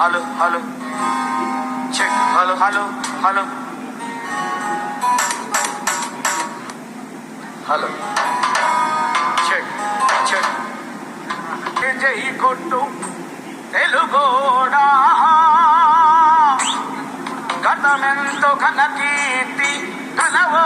hello hello check hello hello hello hello check check జై కొట్టు తెలుగోడా గతమెంతో ఘన కీర్తి కలవో